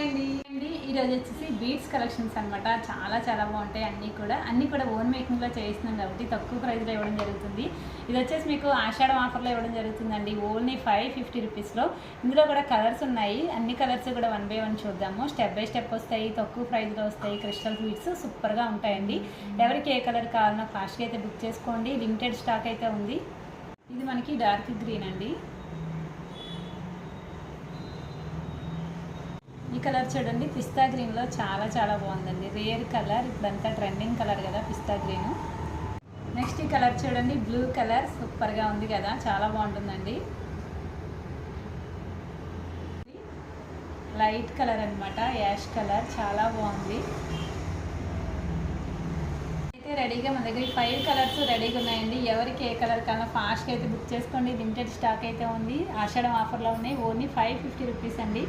అండి ఈరోజు వచ్చేసి బీడ్స్ కలెక్షన్స్ అనమాట. చాలా బాగుంటాయి. అన్నీ కూడా ఓన్ మేకింగ్లో చేస్తున్నాం కాబట్టి తక్కువ ప్రైస్లో ఇవ్వడం జరుగుతుంది. ఇది వచ్చేసి మీకు ఆషాఢం ఆఫర్లో ఇవ్వడం జరుగుతుందండి. ఓన్లీ 550 రూపీస్లో. ఇందులో కూడా కలర్స్ ఉన్నాయి. అన్ని కలర్స్ కూడా 1 by 1 చూద్దాము. స్టెప్ బై స్టెప్ వస్తాయి, తక్కువ ప్రైస్లో వస్తాయి. క్రిస్టల్ బీడ్స్ సూపర్గా ఉంటాయండి. ఎవరికి ఏ కలర్ కావాలన్నా ఫాస్ట్గా అయితే బుక్ చేసుకోండి. లిమిటెడ్ స్టాక్ అయితే ఉంది. ఇది మనకి డార్క్ గ్రీన్ అండి. ఈ కలర్ చూడండి, పిస్తా గ్రీన్లో చాలా బాగుందండి. రేర్ కలర్, ఇప్పుడంతా ట్రెండింగ్ కలర్ కదా పిస్తా గ్రీన్. నెక్స్ట్ ఈ కలర్ చూడండి, బ్లూ కలర్ సూపర్గా ఉంది కదా, చాలా బాగుంటుందండి. లైట్ కలర్ అనమాట, యాష్ కలర్, చాలా బాగుంది. అయితే రెడీగా మన దగ్గర 5 కలర్స్ రెడీగా ఉన్నాయండి. ఎవరికి ఏ కలర్ కన్నా ఫాస్ట్గా అయితే బుక్ చేసుకోండి. లిమిటెడ్ స్టాక్ అయితే ఉంది. ఆషాఢం ఆఫర్లో ఉన్నాయి. ఓన్లీ 550 రూపీస్ అండి.